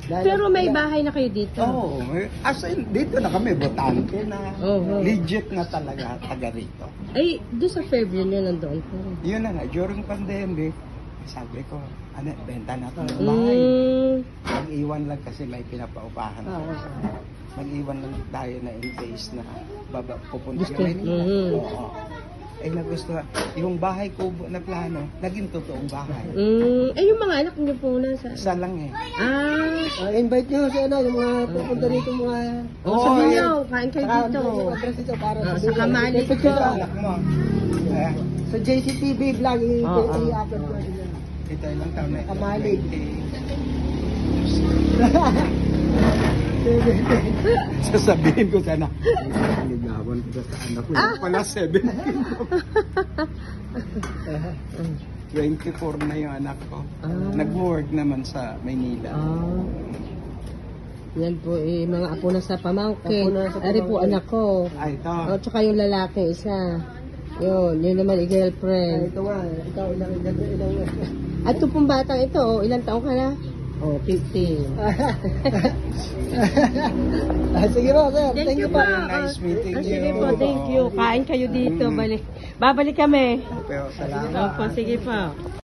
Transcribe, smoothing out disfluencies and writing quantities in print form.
Pero may bahay na kayo dito? Oo. As in, dito na kami, botante na. Oo. Legit na talaga, taga rito. Ay, doon sa Fairview nyo nandoon po. Yun na nga, during pandemic, sabi ko, benta na ito ng bahay. Mag-iwan lang kasi may pinapaupahan. Mag-iwan lang tayo na in case na pupunta Gusto. kami nila. Oo. Eh nagustuhan. Yung bahay kubo na plano, naging totoong bahay. Eh, yung mga anak niyo po nasa... Isa lang eh. Invite nyo sa yung mga pupunta rito mga... Sabi niyo, kain kayo dito. Address ito para Sa Kamali ko. Anak mo. Ayan. sa JCTV vlog i-upload ko rin yan. Ito ilang taon na ito. Kamali. 20. Sasabihin ko sana, naligawan ko sa anak ko. Yung pala 17. 24 na yung anak ko. Nag-work naman sa Maynila. Yan po mga apo na sa pamangkin. Apo na sa Ari po pamangkin. anak ko. Ay, ito. Tsaka yung lalaki isa. Yun naman i-girlfriend. Ito nga, ikaw ilang At ito pong batang ito, ilang taong ka na? 15. Sige po, sir. Thank you po. Nice meeting you. Sige po, thank you. Kain kayo dito. Babalik kami. Pero salamat. Opo, sige po.